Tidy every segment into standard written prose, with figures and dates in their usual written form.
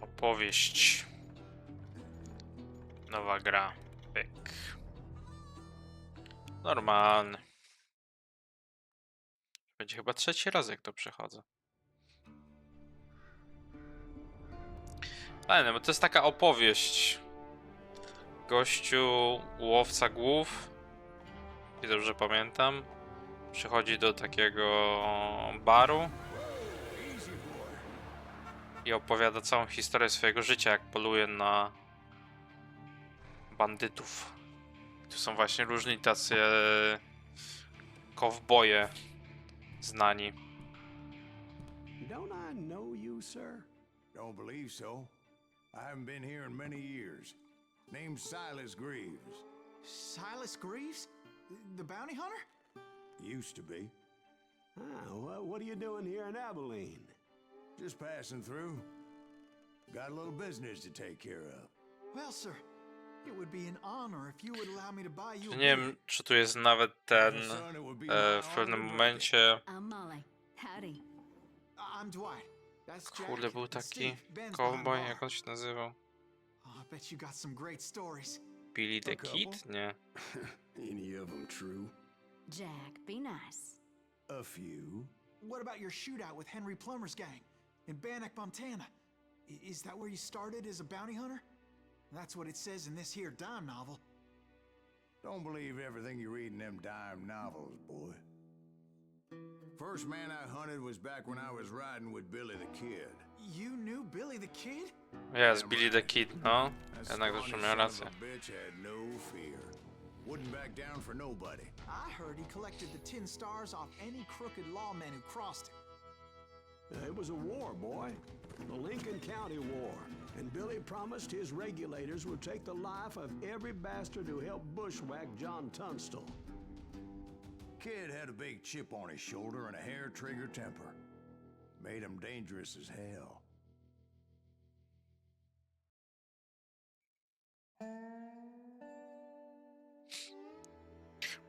Opowieść. Nowa gra. Pyk. Normalny. Będzie chyba trzeci raz, jak to przechodzę. Fajne, bo to jest taka opowieść. Gościu, łowca głów. I dobrze pamiętam. Przychodzi do takiego baru. I opowiada całą historię swojego życia, jak poluje na bandytów. Tu są właśnie różni tacy kowboje znani. Don't I know you, sir? Don't believe so. I haven't been here in many years. Name's Silas Greaves. Silas Greaves? The bounty hunter? Used to be. What are you doing here in Abilene? Just passing through. Got a little business to take care of. Well, sir, it would be an honor if you would allow me to buy you a Nie wiem, czy tu jest nawet ten w pewnym honor to momencie. I'm Molly. Howdy. I'm Dwight. That's Jack. Kurde, był and taki Steve. Ben's behind cowboy, the bar. jak on się nazywał? Oh, I bet you got some great stories. Billy the A couple. Kid? Nie. Any of them true? Jack, be nice. A few. What about your shootout with Henry Plummer's gang in Bannock, Montana? Is that where you started as a bounty hunter? That's what it says in this here dime novel. Don't believe everything you read in them dime novels, boy. First man I hunted was back when I was riding with Billy the Kid. You knew Billy the Kid? Jest Billy the Kid, no. That Jednak scrawny też miał son of rację. a bitch had no fear. Wouldn't back down for nobody. I heard he collected the 10 stars off any crooked lawmen who crossed him. It was a war, boy. The Lincoln County War. And Billy promised his regulators would take the life of every bastard who helped bushwhack John Tunstall. Kid had a big chip on his shoulder and a hair-trigger temper. Made him dangerous as hell.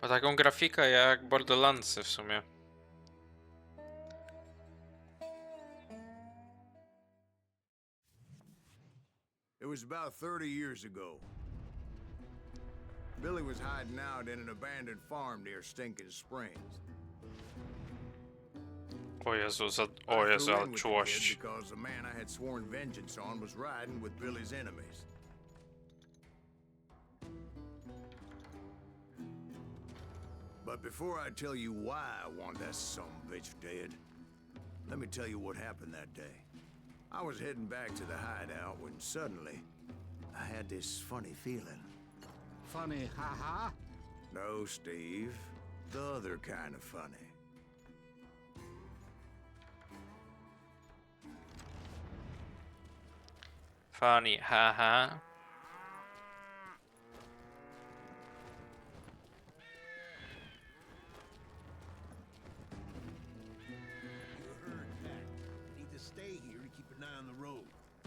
Ma taką grafikę jak Borderlandsy w sumie. It was about 30 years ago. Billy was hiding out in an abandoned farm near Stinking Springs. O Jezu, I ale flew in with the kid czułość. because the man I had sworn vengeance on was riding with Billy's enemies. But before I tell you why I want that son of a bitch dead, let me tell you what happened that day. I was heading back to the hideout when suddenly I had this funny feeling. Funny, haha. No, Steve. The other kind of funny. Funny, haha. You heard that. Need to stay here to keep an eye on the road.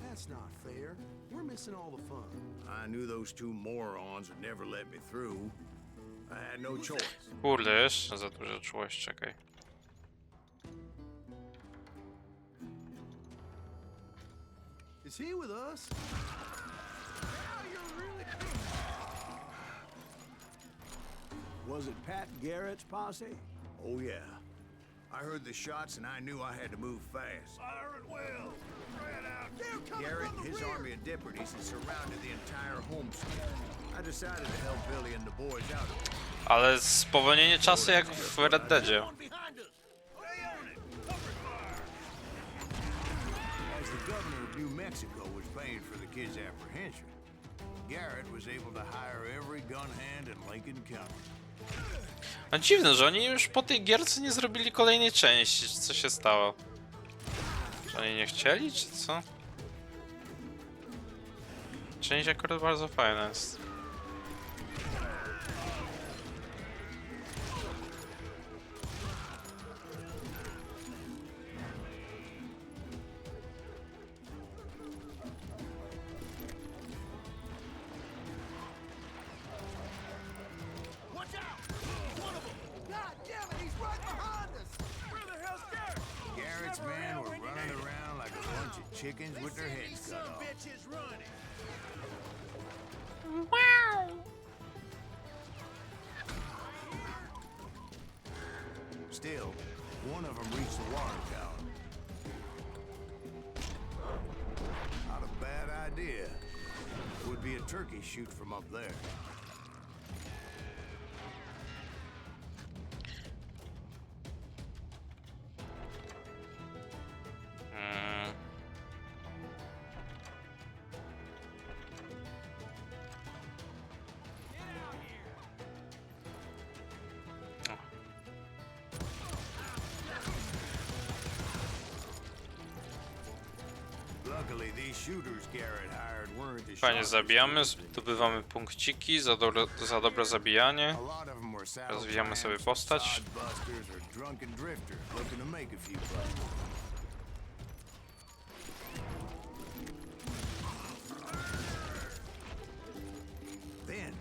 That's not fair. We're missing all the fun. I knew those two morons would never let me through. I had no choice. Kurde, jeszcze za duża czułość, czekaj. Is he with us? Was it Pat Garrett's posse? Oh, yeah. I heard the shots and I knew I had to move fast. Fire it well. Spread out. Garrett and his army of deputies had surrounded the entire homestead. I decided to help Billy and the boys out of it. Ale spowolnienie czasu jak w Red Deadzie. Behind us. Stay on it. Cover fire. As the governor of New Mexico was paying for the kid's apprehension, Garrett was able to hire every gun hand in Lincoln County. A dziwne, że oni już po tej gierce nie zrobili kolejnej części. Co się stało? Czy oni nie chcieli, czy co? Część akurat bardzo fajna jest. Watch out. One of them. God damn it, he's right behind us. Where the hell's Garrett? Garrett's men were running around like a bunch of chickens with their heads cut off. Bitch is running. Still, one of them reached the water tower. Not a bad idea. Would be a turkey shoot from up there. Luckily, these shooters Garrett hired weren't the Fajnie sharpest zabijamy, shooters. zdobywamy punkciki za dobre zabijanie. A lot of them were saddle Rozwijamy sobie tramps, postać. sodbusters, or drunken drifters looking to make a few bucks. Then,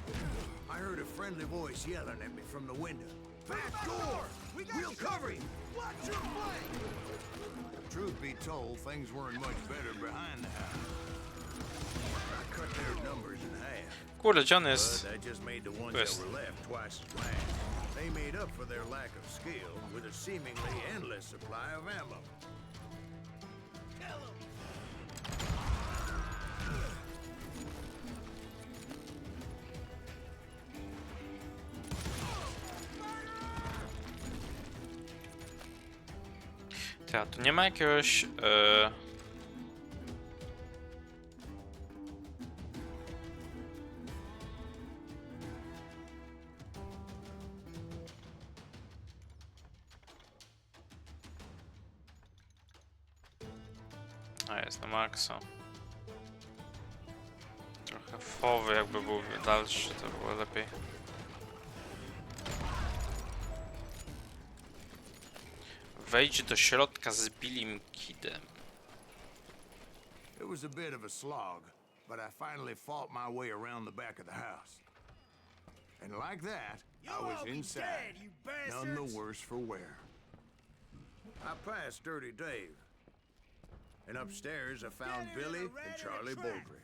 I heard a friendly voice yelling at me from the window. Back door! We'll cover him! Watch your flank. Truth be told, things weren't much better behind the house. I cut their numbers in half. Kurde, gdzie on But jest? that just made the ones Yes. that were left twice as mad. They made up for their lack of skill with a seemingly endless supply of ammo. Ta, tu nie ma jakiegoś... A, jest na maksa. Trochę fowy, jakby był dalszy, to było lepiej. Wejdź do środka z Billim Kidem. It was a bit of a slog, but I finally fought my way around the back of the house. And like that, I was inside, dead, you none the bastards. worse for wear. I passed Dirty Dave, and upstairs I found Dead in a Billy rat and in a Charlie trap. Baldry.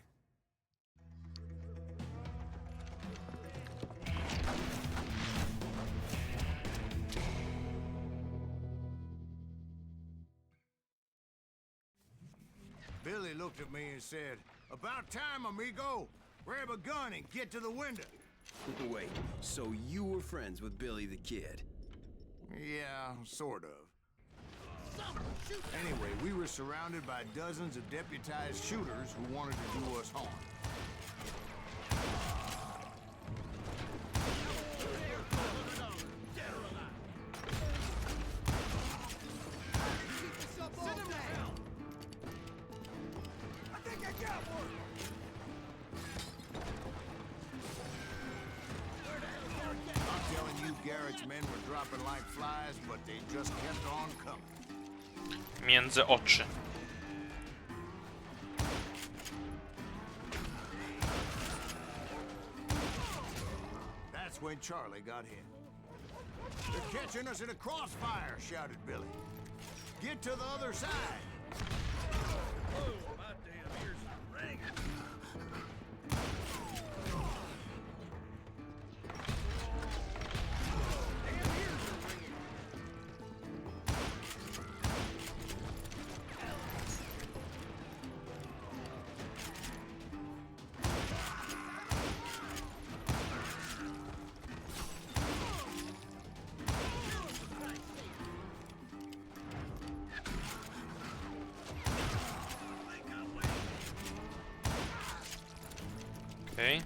Billy looked at me and said, "About time, amigo. Grab a gun and get to the window." Wait, so you were friends with Billy the Kid? Yeah, sort of. Anyway, we were surrounded by dozens of deputized shooters who wanted to do us harm. I think I got one. I'm telling you, Garrett's men were dropping like flies, but they just kept on coming. Między oczy. That's when Charlie got hit. "They're catching us in a crossfire," shouted Billy. "Get to the other side." Oh, my damn ears are ringing. Okej.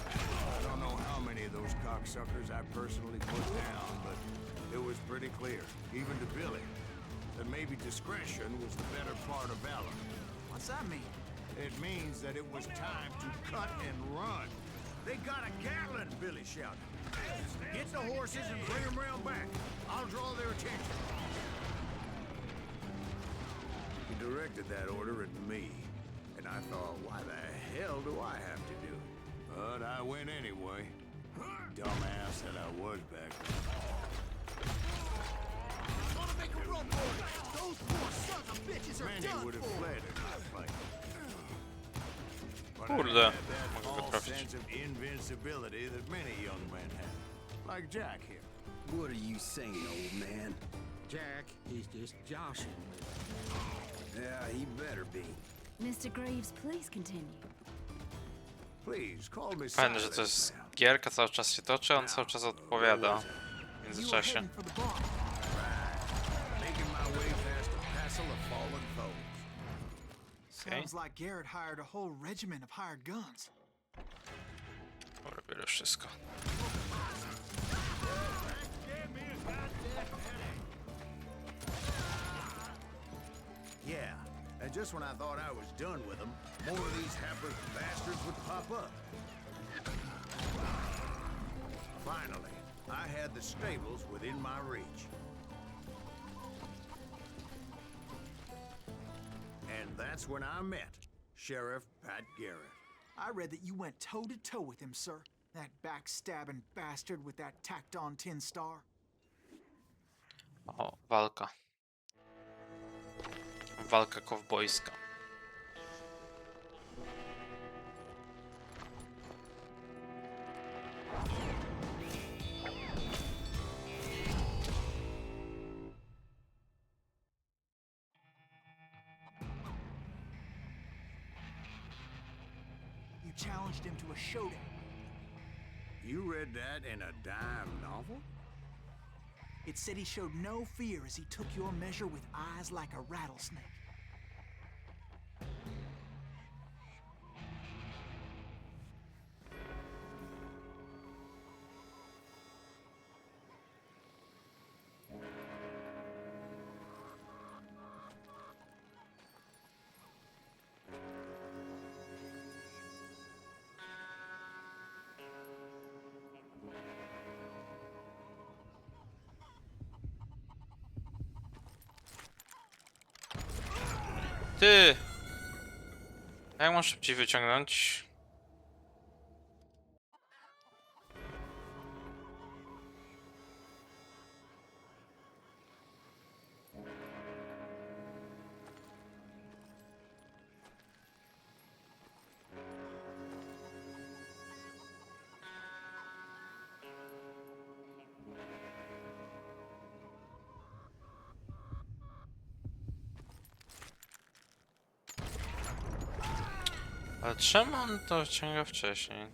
I don't know how many of those cocksuckers I personally put down, but it was pretty clear, even to Billy, that maybe discretion was the better part of valor. What's that mean? It means that it was time to cut and run. "They got a Gatling," Billy shouted. "Get the horses and bring them round back. I'll draw their attention." He directed that order at me, and I thought, why the hell do I have to do it? But I went anyway. Dumbass that I was back then. Wanna make a run for it? Many would have fled in my place. But Kurde, I had that mogę go false trafić. sense of invincibility that many young men have. Like Jack here. What are you saying, old man? Jack, he's just joshing me. Yeah, he better be. Mr. Greaves, please continue. Please, call me Fajne, że to jest Silas, ma'am. gierka, cały czas się toczy, on cały czas odpowiada w You were międzyczasie. heading for the bar. Making my way past a passel of fallen foes. Sounds like Garrett hired a whole regiment of hired guns. Dobra, biorę wszystko. Yeah, and just when I thought I was done with them, more of these hapless bastards would pop up. Finally, I had the stables within my reach. And that's when I met Sheriff Pat Garrett. I read that you went toe-to-toe with him, sir. That backstabbing bastard with that tacked-on tin star. O, walka. Walka kowbojska. You challenged him to a showdown. You read that in a dime novel? It said he showed no fear as he took your measure with eyes like a rattlesnake. Ty! Jak mam szybciej wyciągnąć? Ale czemu on to wciąga wcześniej?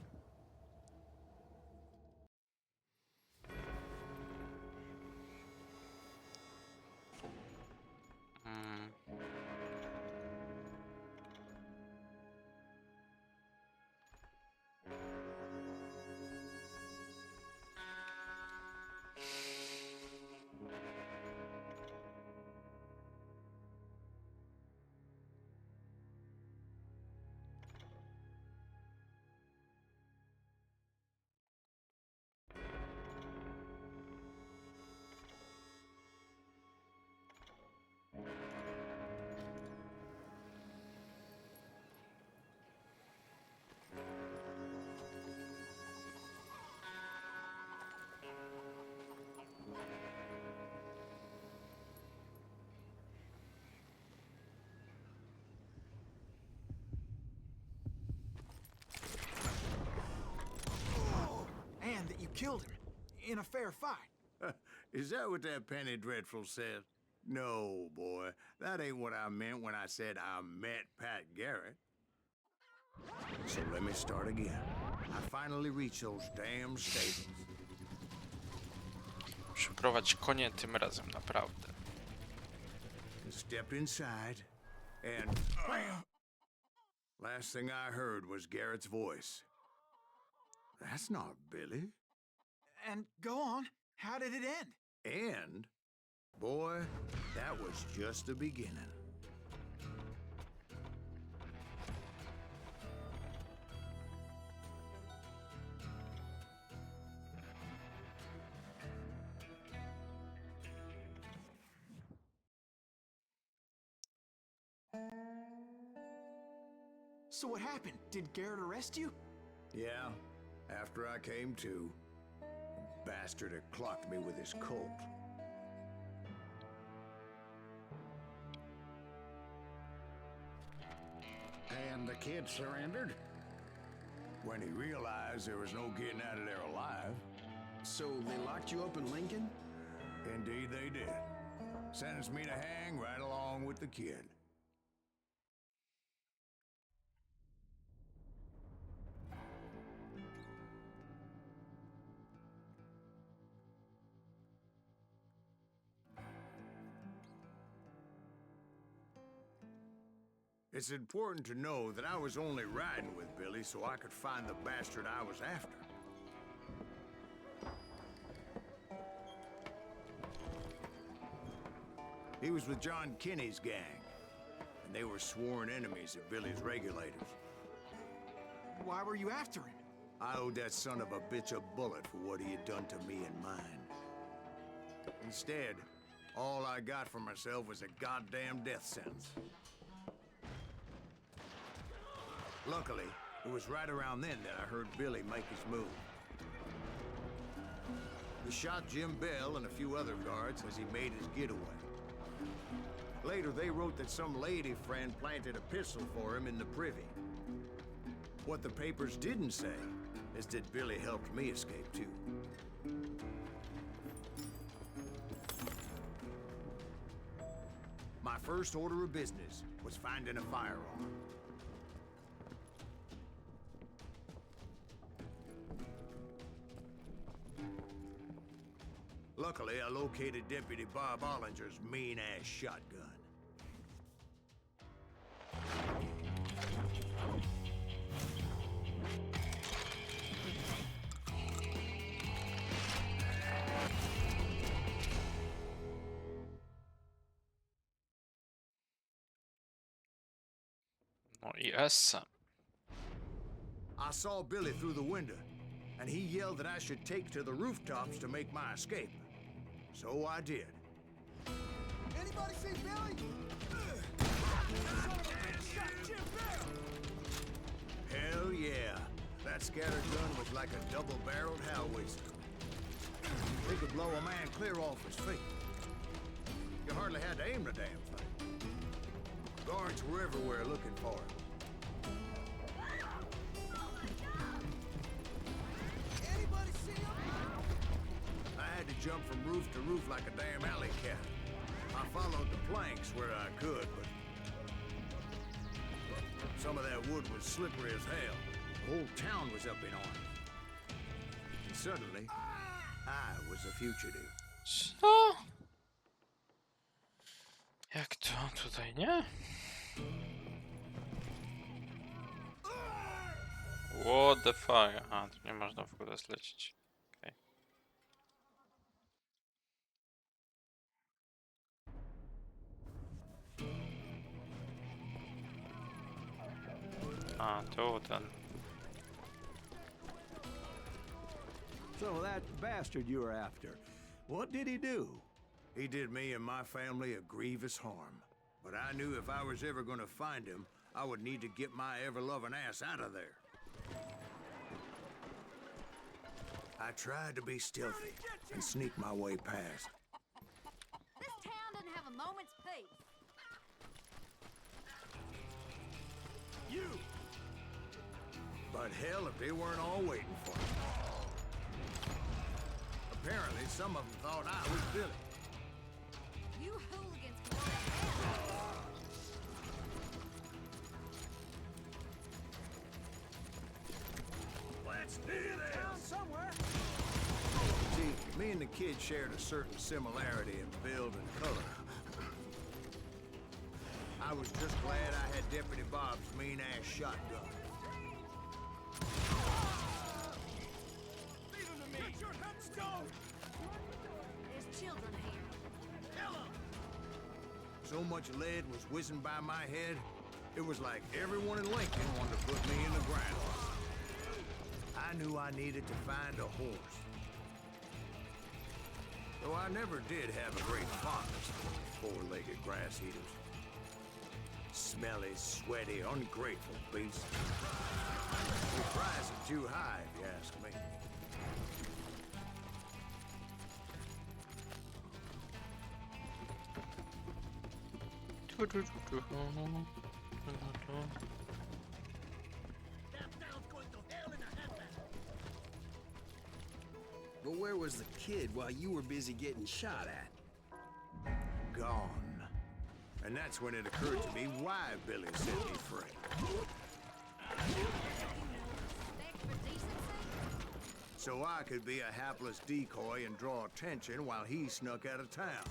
And that you killed him in a fair fight. Is that what that Penny Dreadful said? No, boy. That ain't what I meant when I said I met Pat Garrett. So let me start again. I finally reached those damn stables. Przyprowadź konie tym razem, naprawdę. Stepped inside, and last thing I heard was Garrett's voice. That's not Billy. And go on, how did it end? And, boy, that was just the beginning. So what happened? Did Garrett arrest you? Yeah, after I came to, the bastard had clocked me with his Colt. And the kid surrendered? When he realized there was no getting out of there alive. So they locked you up in Lincoln? Indeed they did. Sentenced me to hang right along with the kid. It's important to know that I was only riding with Billy so I could find the bastard I was after. He was with John Kinney's gang, and they were sworn enemies of Billy's regulators. Why were you after him? I owed that son of a bitch a bullet for what he had done to me and mine. Instead, all I got for myself was a goddamn death sentence. Luckily, it was right around then that I heard Billy make his move. He shot Jim Bell and a few other guards as he made his getaway. Later, they wrote that some lady friend planted a pistol for him in the privy. What the papers didn't say is that Billy helped me escape, too. My first order of business was finding a firearm. Luckily, I located Deputy Bob Ollinger's mean-ass shotgun. No yes. I saw Billy through the window, and he yelled that I should take to the rooftops to make my escape. So I did. Anybody see Billy? Hell yeah. That scatter gun was like a double-barreled howitzer. It could blow a man clear off his feet. You hardly had to aim the damn thing. Guards were everywhere looking for him. Anybody see him? I had to jump from roof to roof like a damn alley cat. I followed the planks where I could, but some of that wood was slippery as hell. The whole town was up in arms. And suddenly, I was a fugitive. Co? Jak to tutaj, nie? What the fuck? A, tu nie można w ogóle zlecieć. Okay. A, tu ten. So that bastard you were after, what did he do? He did me and my family a grievous harm. But I knew if I was ever gonna find him, I would need to get my ever-loving ass out of there. I tried to be stealthy and sneak my way past. This town doesn't have a moment's peace. You! But hell, if they weren't all waiting for me. Apparently, some of them thought I was Billy. You hooligans can go Let's do this! Somewhere. See, me and the kid shared a certain similarity in build and color. I was just glad I had Deputy Bob's mean-ass shotgun. Leave him to me. Get your headstone. There's children here. So much lead was whizzing by my head, it was like everyone in Lincoln wanted to put me in the ground. I knew I needed to find a horse. Though I never did have a great fondness for four-legged grass eaters. Smelly, sweaty, ungrateful beasts. The price is too high, if you ask me. where was the kid while you were busy getting shot at? Gone. And that's when it occurred to me why Billy set me free. Respect for decency? So I could be a hapless decoy and draw attention while he snuck out of town.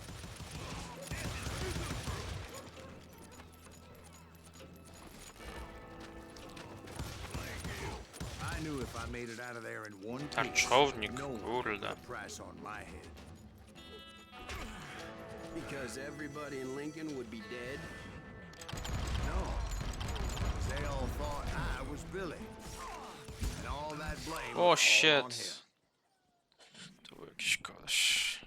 I knew if I made it out of there in one piece, Tarczownik, no one would put kurde. a price on my head. Because everybody in Lincoln would be dead? No. 'Cause they all thought I was Billy. And all that blame O was all on him. shit. To był jakiś koleś.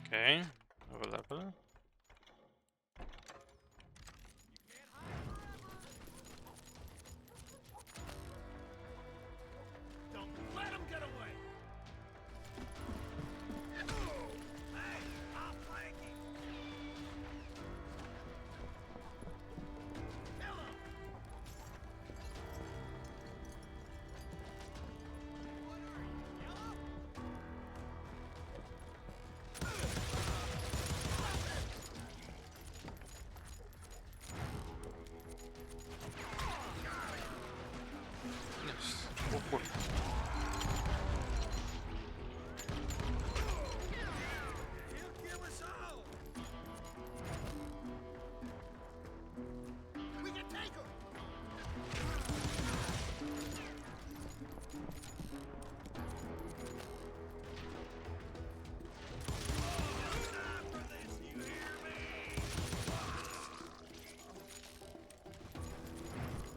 Okej, nowy level. O kurwa.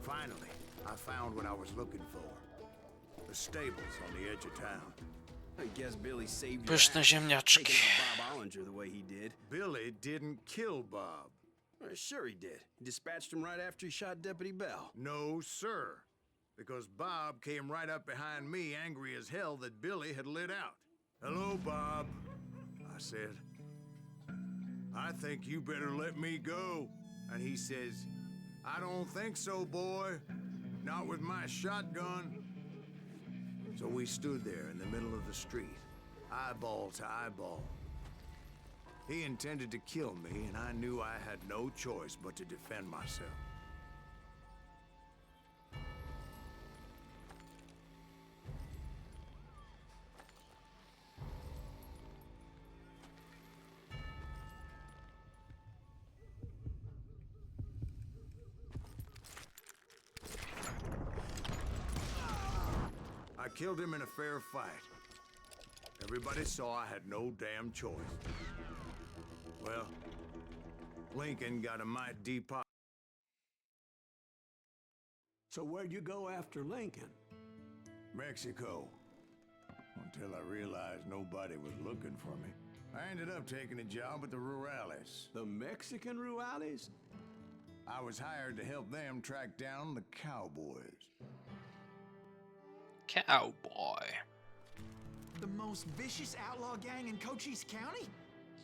Finally, I found what I was looking for. The stables on the edge of town. I guess Billy saved your Pyszne ass, ziemniaczki. taking out Bob Ollinger the way he did. Billy didn't kill Bob. Sure he did. He dispatched him right after he shot Deputy Bell. No, sir. Because Bob came right up behind me, angry as hell that Billy had lit out. Hello, Bob, I said. I think you better let me go. And he says, I don't think so, boy. Not with my shotgun. So we stood there in the middle of the street, eyeball to eyeball. He intended to kill me, and I knew I had no choice but to defend myself. I killed him in a fair fight. Everybody saw I had no damn choice. Well, Lincoln got a mite deep pocket. So where'd you go after Lincoln? Mexico. Until I realized nobody was looking for me. I ended up taking a job at the Rurales. The Mexican Rurales? I was hired to help them track down the cowboys. Cowboy. The most vicious outlaw gang in Cochise County?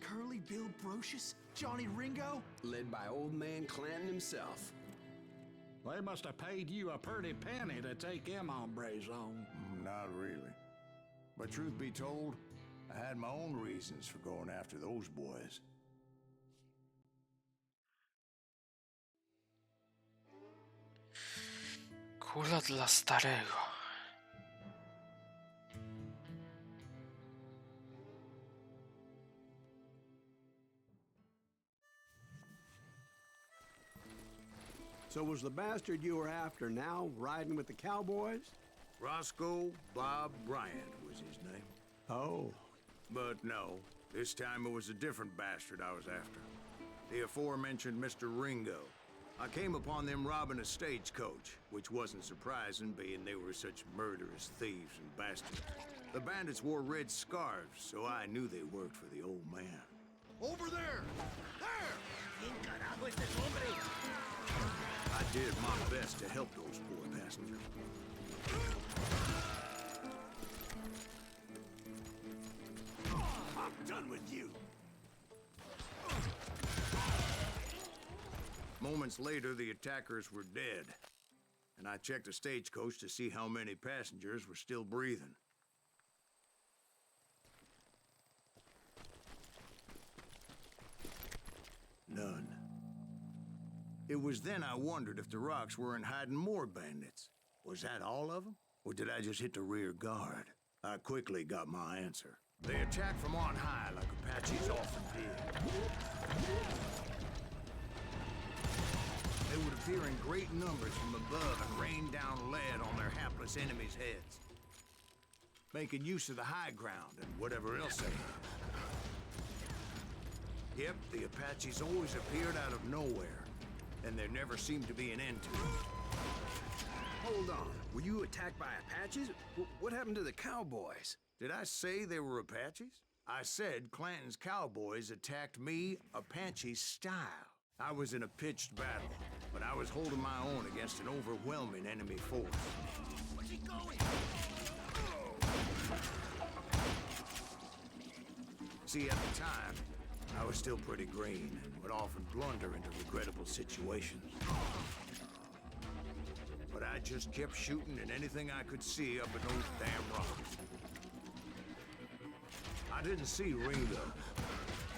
Curly Bill Brocious? Johnny Ringo? Led by old man Clanton himself. They must have paid you a pretty penny to take them hombres on. not really. But truth be told, I had my own reasons for going after those boys. Kula dla starego. So was the bastard you were after now riding with the cowboys? Roscoe Bob Bryant was his name. Oh. But no, this time it was a different bastard I was after. The aforementioned Mr. Ringo. I came upon them robbing a stagecoach, which wasn't surprising, being they were such murderous thieves and bastards. The bandits wore red scarves, so I knew they worked for the old man. Over there! There! I did my best to help those poor passengers. I'm done with you. Moments later, the attackers were dead, and I checked the stagecoach to see how many passengers were still breathing. None. It was then I wondered if the rocks weren't hiding more bandits. Was that all of them? Or did I just hit the rear guard? I quickly got my answer. They attacked from on high like Apaches often did. They would appear in great numbers from above and rain down lead on their hapless enemies' heads, making use of the high ground and whatever else they had. Yep, the Apaches always appeared out of nowhere, and there never seemed to be an end to it. Hold on. Were you attacked by Apaches? What happened to the cowboys? Did I say they were Apaches? I said Clanton's cowboys attacked me Apache style. I was in a pitched battle, but I was holding my own against an overwhelming enemy force. Where's he going? See, at the time, I was still pretty green and would often blunder into regrettable situations. But I just kept shooting at anything I could see up at those damn rocks. I didn't see Ringo,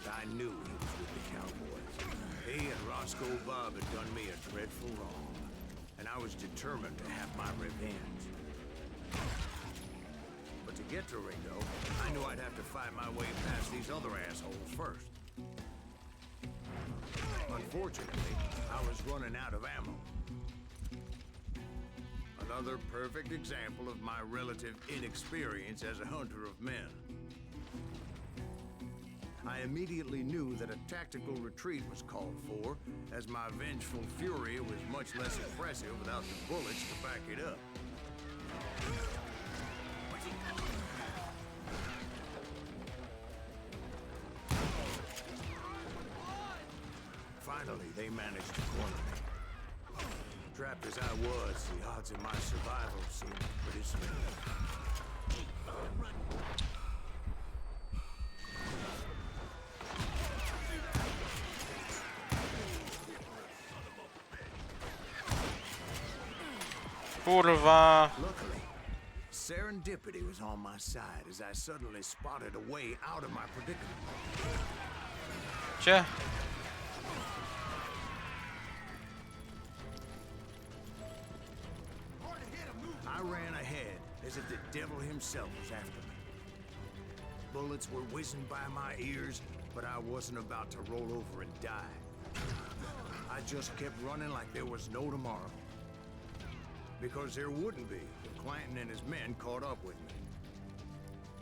but I knew he was with the cowboys. He and Roscoe Bob had done me a dreadful wrong, and I was determined to have my revenge. But to get to Ringo, I knew I'd have to fight my way past these other assholes first. Unfortunately, I was running out of ammo. Another perfect example of my relative inexperience as a hunter of men. I immediately knew that a tactical retreat was called for, as my vengeful fury was much less impressive without the bullets to back it up. Finally, they managed to corner me. Trapped as I was, the odds of my survival seemed pretty slim. Kurwa. Luckily, serendipity was on my side as I suddenly spotted a way out of my predicament. Gdzie? I ran ahead as if the devil himself was after me. Bullets were whizzing by my ears, but I wasn't about to roll over and die. I just kept running like there was no tomorrow. Because there wouldn't be if Clanton and his men caught up with me.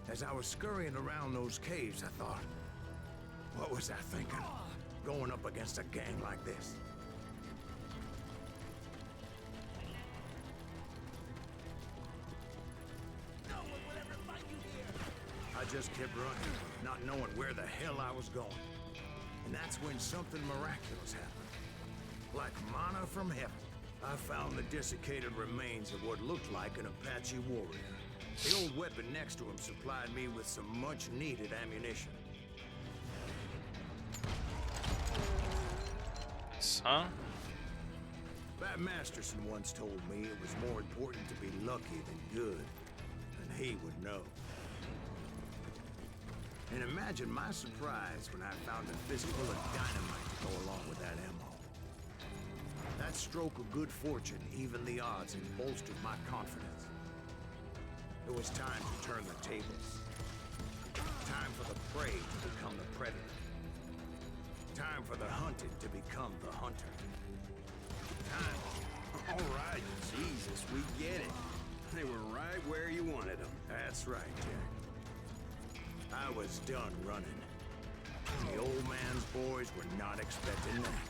As I was scurrying around those caves, I thought, what was I thinking? Going up against a gang like this? I just kept running, not knowing where the hell I was going. And that's when something miraculous happened. Like manna from heaven, I found the desiccated remains of what looked like an Apache warrior. The old weapon next to him supplied me with some much-needed ammunition. Co? Bat Masterson once told me it was more important to be lucky than good. And he would know. And imagine my surprise when I found a fistful of dynamite to go along with that ammo. That stroke of good fortune evened the odds and bolstered my confidence. It was time to turn the tables. Time for the prey to become the predator. Time for the hunted to become the hunter. Time. All right, Jesus, we get it. They were right where you wanted them. That's right, Jack. I was done running. The old man's boys were not expecting that.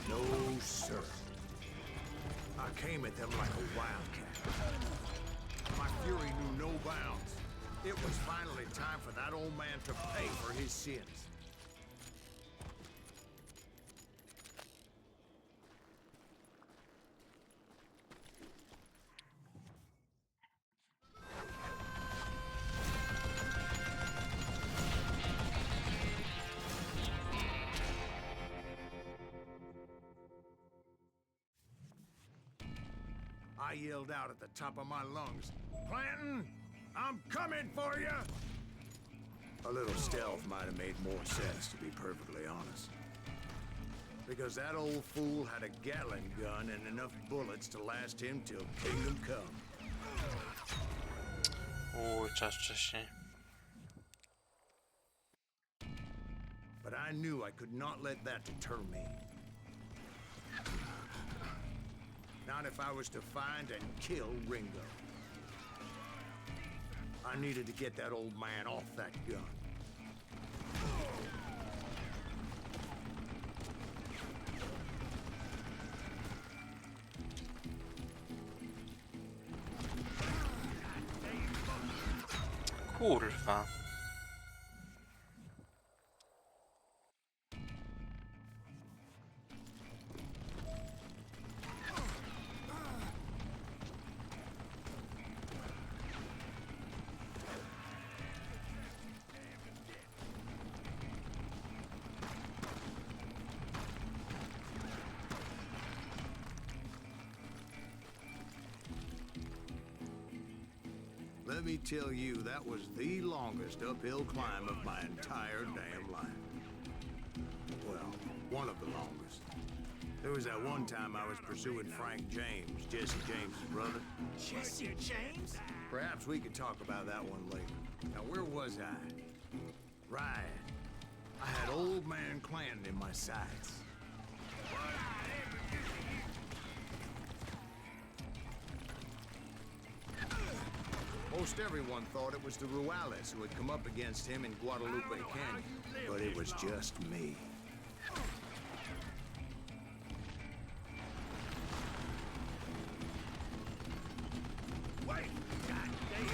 No, sir. I came at them like a wildcat. My fury knew no bounds. It was finally time for that old man to pay for his sins. I yelled out at the top of my lungs, "Clanton, I'm coming for you!" A little stealth might have made more sense, to be perfectly honest. Because that old fool had a Gatling gun and enough bullets to last him till kingdom come. Czas wcześniej. But I knew I could not let that deter me. Not if I was to find and kill Ringo. I needed to get that old man off that gun. Kurwa. Let me tell you, that was the longest uphill climb of my entire damn life. Well, one of the longest. There was that one time I was pursuing Frank James, Jesse James' brother. Jesse James? Perhaps we could talk about that one later. Now, where was I? Right. I had old man Clanton in my sights. Most everyone thought it was the Ruales who had come up against him in Guadalupe Canyon, but it was just me. Wait! God damn!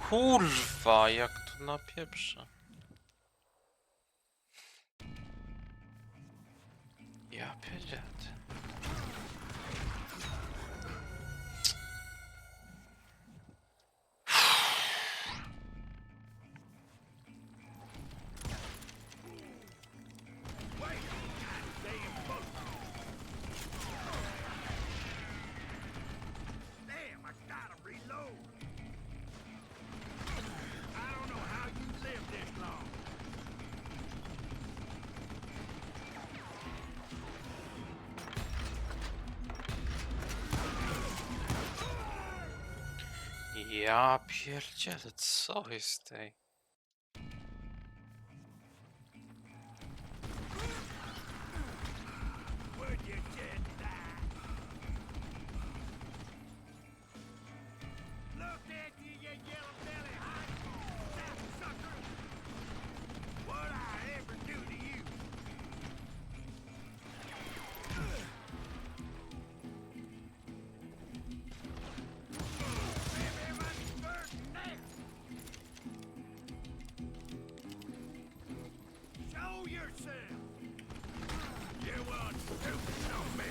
Kurwa, jak to napieprza. Ja pierdzielę. Damn, I gotta reload. I don't know how you lived this long. Ja pierdzielę, co jest tej? Would you just die? Look at you, you yellow belly hot sucker! What'd I ever do to you? Everybody's burning now. Show yourself. You want stupid on me.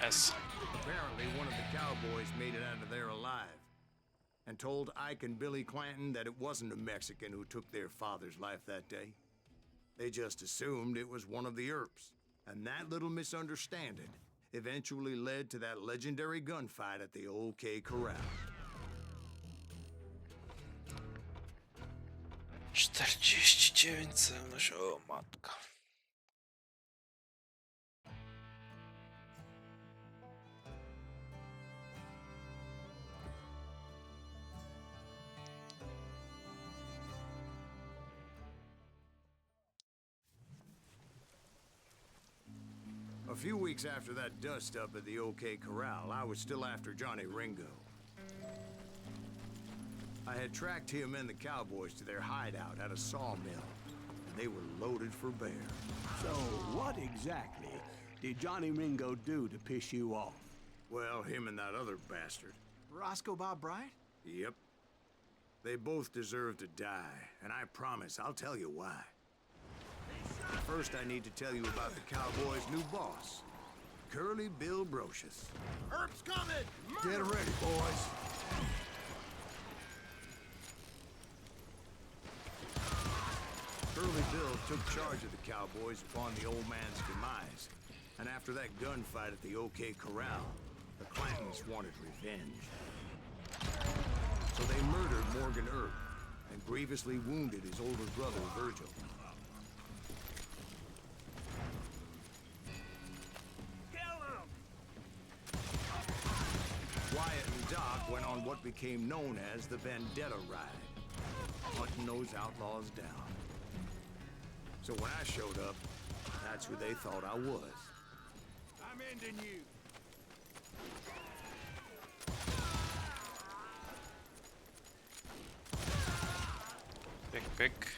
Yes. Apparently, one of the cowboys made it out of there alive and told Ike and Billy Clanton that it wasn't a Mexican who took their father's life that day. They just assumed it was one of the Earps, and that little misunderstanding eventually led to that legendary gunfight at the OK Corral. 49 celność, o matka. A few weeks after that dust-up at the OK Corral, I was still after Johnny Ringo. I had tracked him and the cowboys to their hideout at a sawmill, and they were loaded for bear. So, what exactly did Johnny Ringo do to piss you off? Well, him and that other bastard. Roscoe Bob Bryant? Yep. They both deserve to die, and I promise I'll tell you why. First, I need to tell you about the Cowboys' new boss, Curly Bill Brocious. Herb's coming! Get ready, boys. Curly Bill took charge of the Cowboys upon the old man's demise, and after that gunfight at the OK Corral, the Clantons wanted revenge. So they murdered Morgan Earp and grievously wounded his older brother, Virgil. Wyatt and Doc went on what became known as the Vendetta Ride, hunting those outlaws down. So when I showed up, that's who they thought I was. I'm ending you. Pick.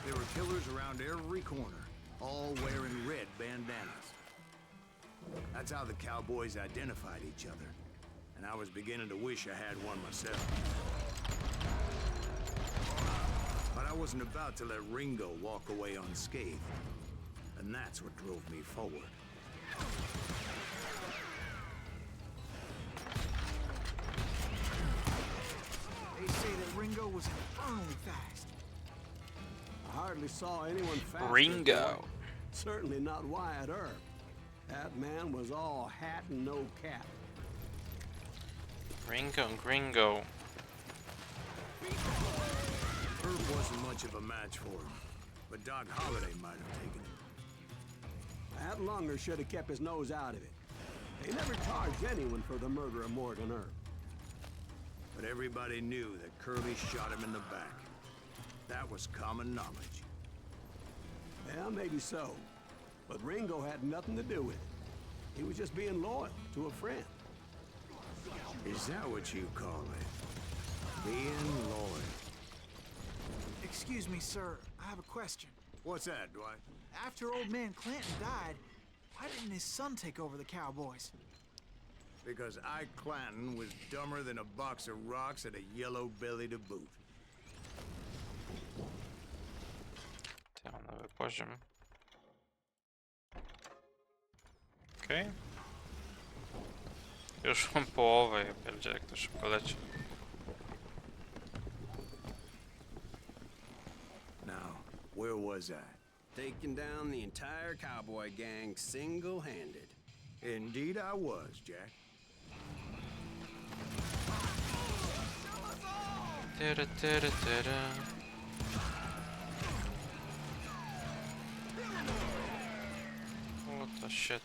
There were killers around every corner, all wearing red bandanas. That's how the Cowboys identified each other, and I was beginning to wish I had one myself. But I wasn't about to let Ringo walk away unscathed, and that's what drove me forward. They say that Ringo was infernally fast. I hardly saw anyone faster. Ringo. Certainly not Wyatt Earp. That man was all hat and no cap. Gringo. Earp wasn't much of a match for him, but Doc Holliday might have taken him. That Lunger should have kept his nose out of it. They never charged anyone for the murder of Morgan Earp. But everybody knew that Curly shot him in the back. That was common knowledge. Yeah, maybe so. But Ringo had nothing to do with it. He was just being loyal to a friend. Is that what you call it? Being loyal. Excuse me, sir. I have a question. What's that, Dwight? After old man Clanton died, why didn't his son take over the Cowboys? Because Ike Clanton was dumber than a box of rocks and a yellow belly to boot. Tam nowy poziom. Okej. Już mam połowę, ja pierdzielę, jak to szybko leci. Now, where was I? Taking down the entire cowboy gang single-handed. Indeed I was, Jack. What the shit.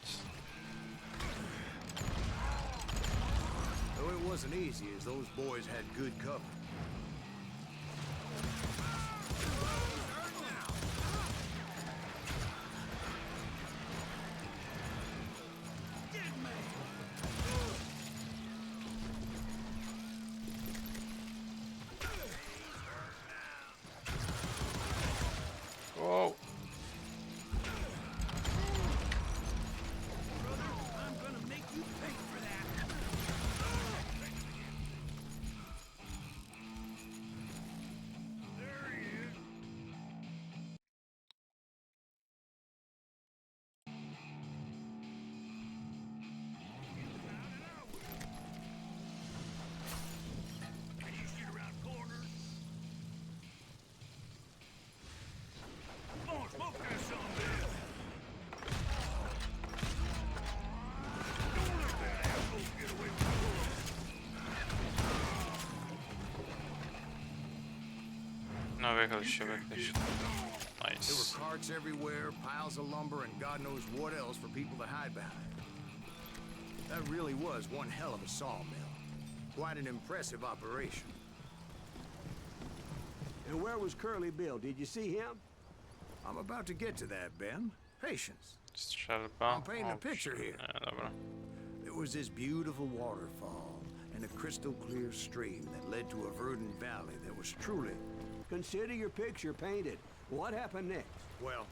Though it wasn't easy, as those boys had good cover. Whoa. I'm gonna make you pay for that. No, wychyl się. There Nice. were carts everywhere, piles of lumber, and God knows what else for people to hide behind. That really was one hell of a sawmill. Quite an impressive operation. And where was Curly Bill? Did you see him? I'm about to get to that, Ben. Patience. Strzelba. I'm painting a picture here. Dobra. There was this beautiful waterfall and a crystal clear stream that led to a verdant valley that was truly... Consider your picture painted. What happened next? Well,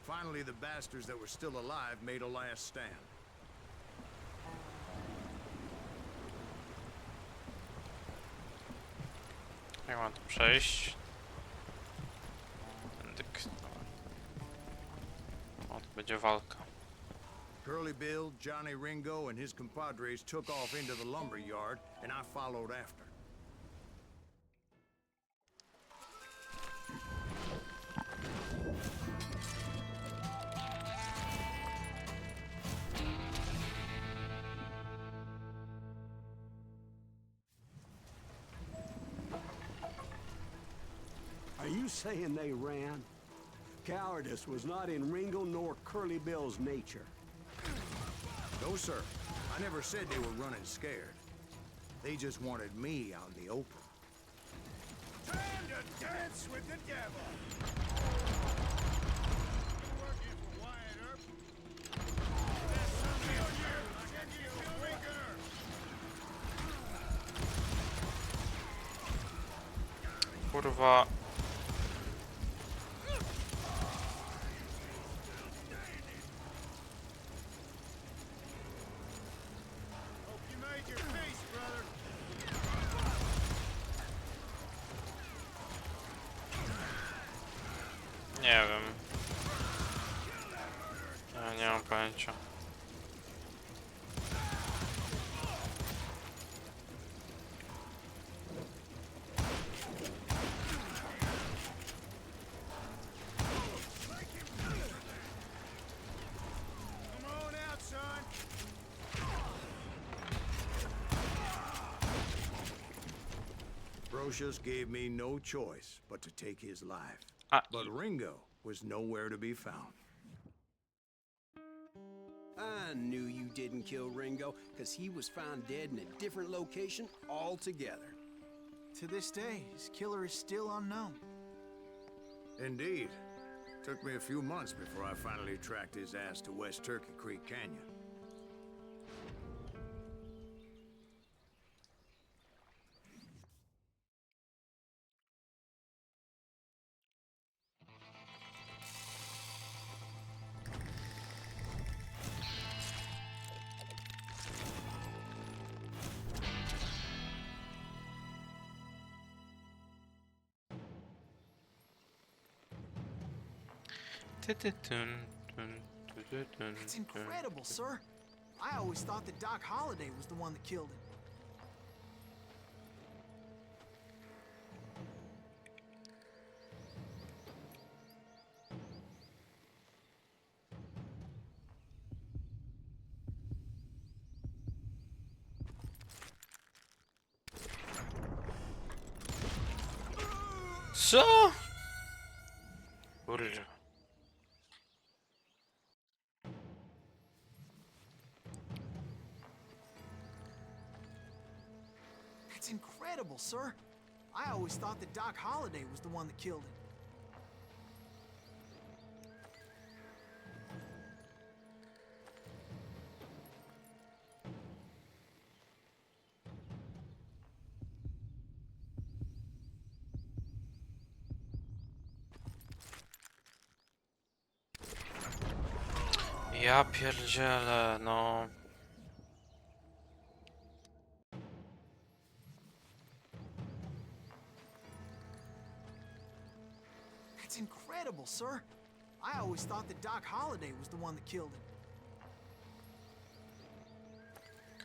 finally the bastards that were still alive made a last stand. Jak mam tu przejść? Tędyk. O, to będzie walka. Curly Bill, Johnny Ringo, and his compadres took off into the lumber yard, and I followed after. Are you saying they ran? Cowardice was not in Ringo nor Curly Bill's nature. No, sir. I never said they were running scared. They just wanted me out in the open. Time to dance with the devil! Working for Wyatt Earp. There's somebody on you! Check your finger! Kurwa. Hope you made your peace, brother. Nie wiem. Ja nie mam pojęcia. Come on out, son. Brocious gave me no choice but to take his life. A, But Ringo was nowhere to be found. I knew you didn't kill Ringo, because he was found dead in a different location altogether. To this day, his killer is still unknown. Indeed. Took me a few months before I finally tracked his ass to West Turkey Creek Canyon. It's incredible, sir. I always thought that Doc Holliday was the one that killed him. Co? Kurwa. That's incredible, sir. I always thought that Doc Holliday was the one that killed him. Ja pierdzielę, no. That's incredible, sir. I always thought that Doc Holliday was the one that killed him.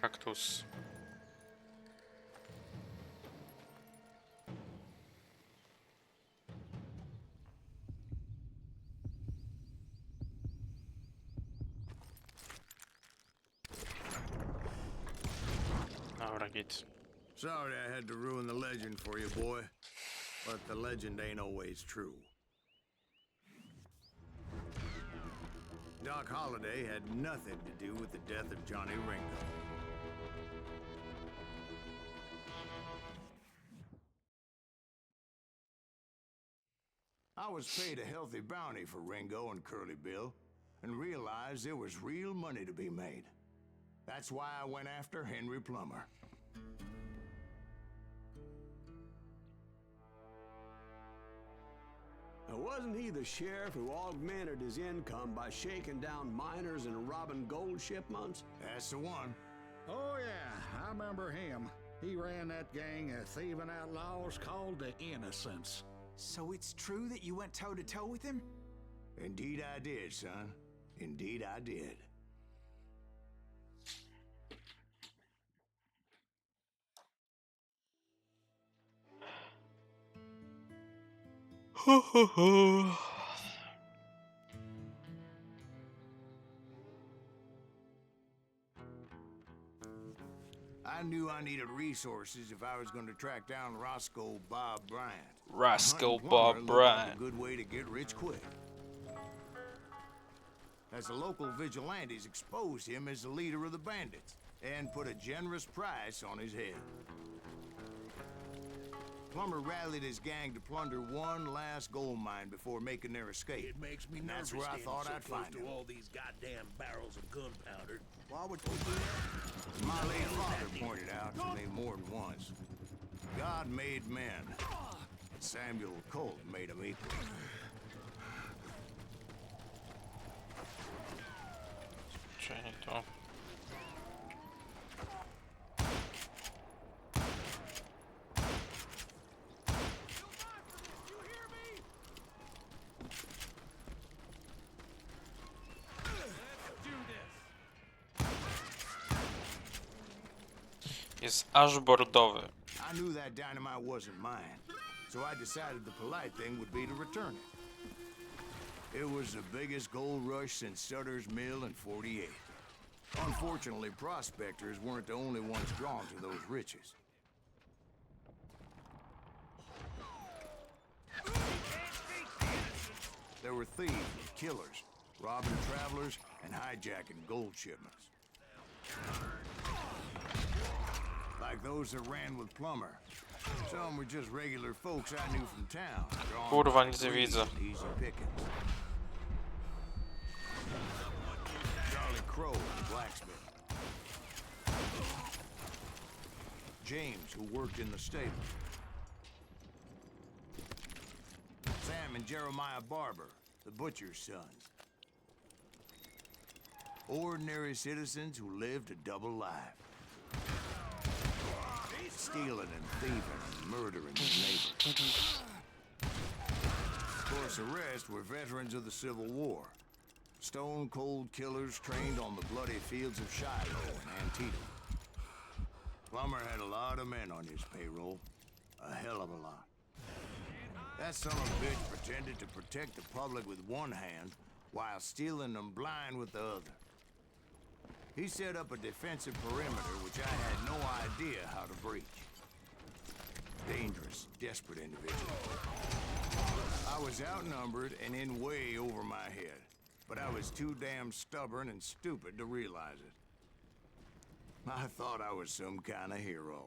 Kaktus. Dobra, git. Sorry I had to ruin the legend for you, boy. But the legend ain't always true. Doc Holliday had nothing to do with the death of Johnny Ringo. I was paid a healthy bounty for Ringo and Curly Bill, and realized there was real money to be made. That's why I went after Henry Plummer. Now, wasn't he the sheriff who augmented his income by shaking down miners and robbing gold shipments? That's the one. Oh, yeah, I remember him. He ran that gang of thieving outlaws called the Innocents. So it's true that you went toe-to-toe with him? Indeed I did, son. Indeed I did. I knew I needed resources if I was going to track down Roscoe Bob Bryant. Roscoe Hunting Bob Plummer looked like Bryant. a good way to get rich quick. As the local vigilantes exposed him as the leader of the bandits and put a generous price on his head. Plummer rallied his gang to plunder one last gold mine before making their escape. It makes me And nervous that's where I standing thought so I'd close find to him. all these goddamn barrels of gunpowder. Why would you do that? My late father pointed out to me more than once. God made men. Samuel Colt made them equal. Czyli to. Jest aż bordowy. I knew that dynamite wasn't mine, so I decided the polite thing would be to return it. It was the biggest gold rush since Sutter's Mill in '48. Unfortunately, prospectors weren't the only ones drawn to those riches. There were thieves and killers, robbing travelers and hijacking gold shipments. Like those that ran with Plummer. Some were just regular folks I knew from town. drawn Kurwa, by nic nie greed widzę. and easy pickings. Charlie Crow, the blacksmith. James, who worked in the stable. Sam and Jeremiah Barber, the butcher's sons. Ordinary citizens who lived a double life. Stealing and thieving and murdering their neighbors. Of course, the rest were veterans of the Civil War. Stone-cold killers trained on the bloody fields of Shiloh and Antietam. Plummer had a lot of men on his payroll. A hell of a lot. That son of a bitch pretended to protect the public with one hand while stealing them blind with the other. He set up a defensive perimeter which I had no idea how to breach. Dangerous, desperate individual. I was outnumbered and in way over my head, but I was too damn stubborn and stupid to realize it. I thought I was some kind of hero.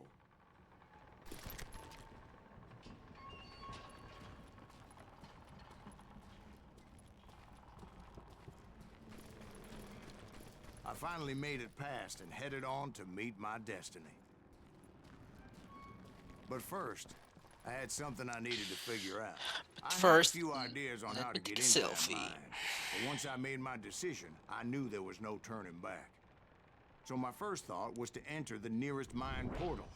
I finally made it past and headed on to meet my destiny. But first, I had something I needed to figure out. I had a few ideas on how to get into that mine, but once I made my decision, I knew there was no turning back. So my first thought was to enter the nearest mine portal.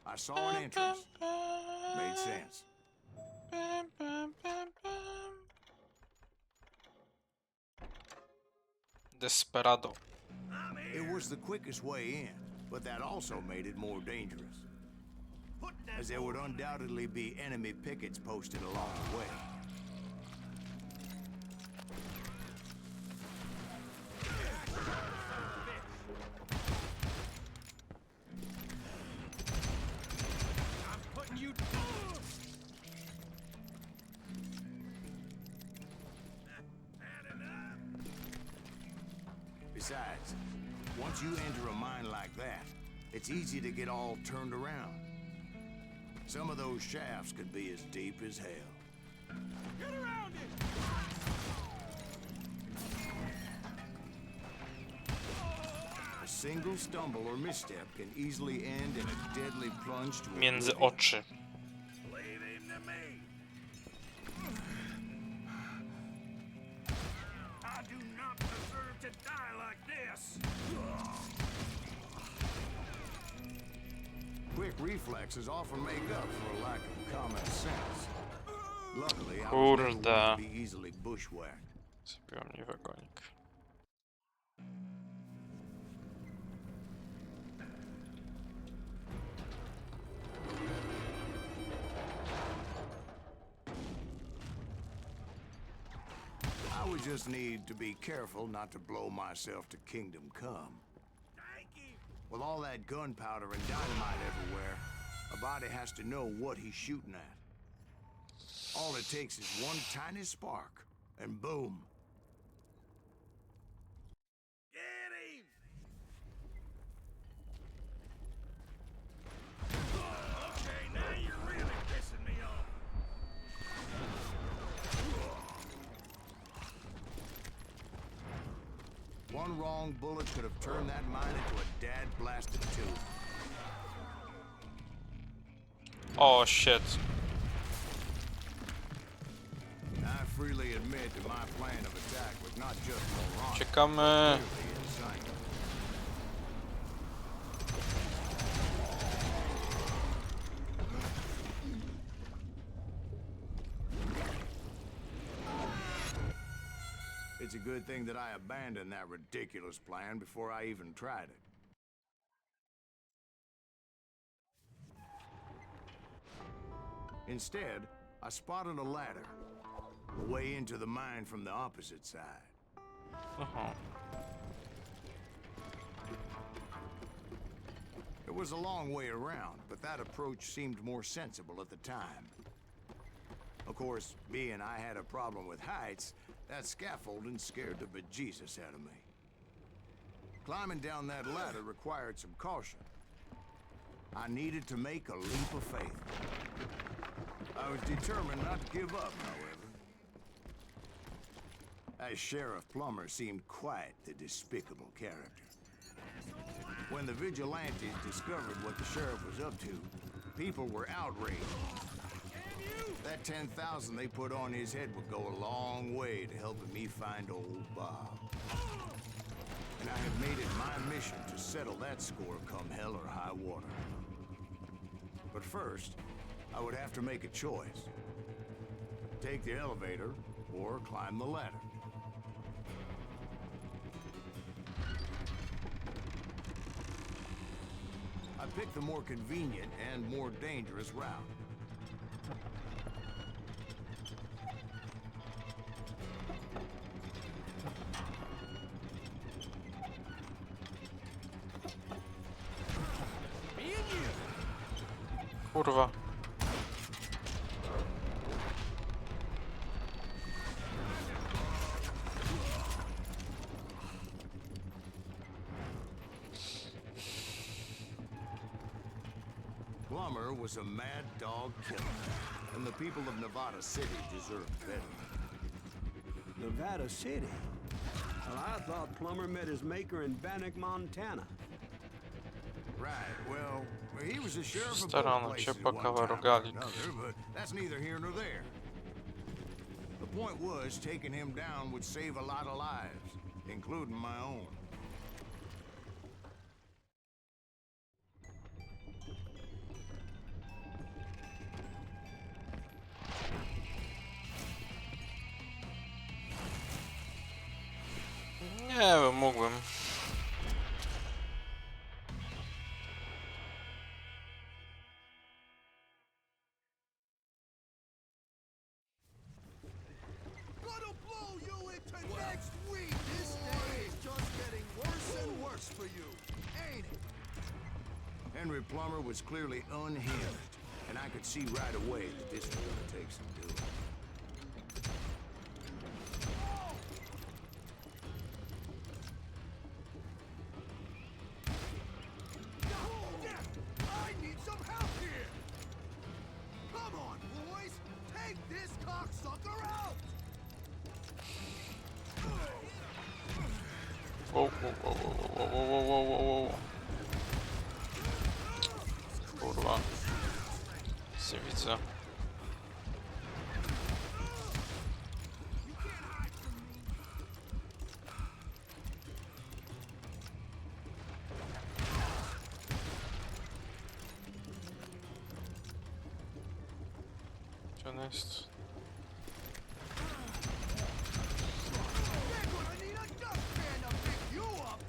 I saw an entrance. Made sense. Desperado. It was the quickest way in, but that also made it more dangerous, as there would undoubtedly be enemy pickets posted along the way. Besides, once you enter a mine like that, it's easy to get all turned around. Some of those shafts could be as deep as hell. Get around it! A single stumble or misstep can easily end in a deadly plunge to Między oblivion. oczy. Leave him to me. I do not deserve to die like this. Quick reflexes often make up for a lack of common sense. Luckily, I was never Kurde. one to be easily bushwhacked. Zrobiła mnie wagonik. I would just need to be careful not to blow myself to kingdom come. Thank you. With all that gunpowder and dynamite everywhere, a body has to know what he's shooting at. All it takes is one tiny spark, and boom. Get him! Okay, now you're really pissing me off. One wrong bullet could have turned that mine into a dad-blasted tube. O, shit. I freely admit that my plan of attack was not just moronic, Uciekamy. clearly insane. It's a good thing that I abandoned that ridiculous plan before I even tried it. Instead, I spotted a ladder, a way into the mine from the opposite side. Aha. It was a long way around, but that approach seemed more sensible at the time. Of course, being I had a problem with heights, that scaffolding scared the bejesus out of me. Climbing down that ladder required some caution. I needed to make a leap of faith. I was determined not to give up, however. As Sheriff Plummer seemed quite the despicable character. When the vigilantes discovered what the sheriff was up to, people were outraged. That 10,000 they put on his head would go a long way to helping me find old Bob. And I have made it my mission to settle that score come hell or high water. But first, I would have to make a choice. Take the elevator or climb the ladder. I picked the more convenient and more dangerous route. Kurwa. Plummer was a mad dog killer, and the people of Nevada City deserved better. Nevada City? Well, I thought Plummer met his maker in Bannock, Montana. Right, well, he was a sheriff of Starano both cię places po one time or kawałek. another, but that's neither here nor there. The point was, taking him down would save a lot of lives, including my own. Nie wiem, mógłbym. Gonna blow you into next week. This day is just getting worse and worse for you, ain't it? Henry Plummer was clearly unhinged, and I could see right away that this was gonna take some doing. Kurwa. Nic nie widzę. Gdzie on jest? They're gonna need a dustpan to pick you up.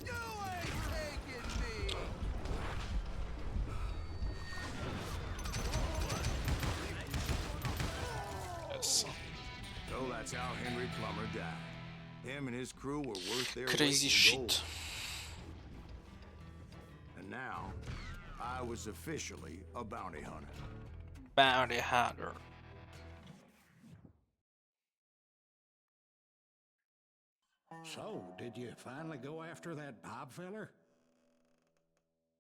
You ain't taking me. Yes. So that's how Henry Plummer died. Him and his crew were worth their weight Crazy in gold. shit. And now, I was officially a bounty hunter. Bounty hunter. So, did you finally go after that Bob feller?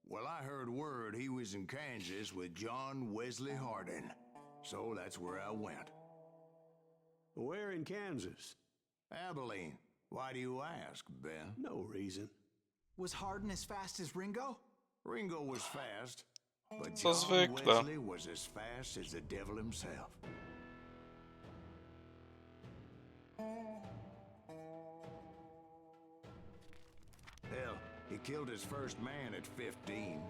Well, I heard word he was in Kansas with John Wesley Hardin. So that's where I went. Where in Kansas? Abilene. Why do you ask, Ben? No reason. Was Hardin as fast as Ringo? Ringo was fast, but Co John zwykle. Wesley was as fast as the devil himself. Hell, he killed his first man at 15.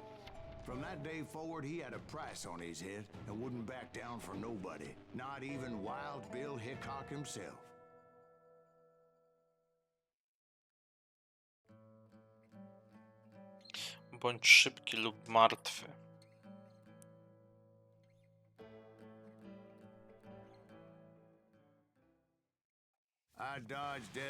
From that day forward, he had a price on his head and wouldn't back down for nobody, not even Wild Bill Hickok himself. Bądź szybki lub martwy. I dodged death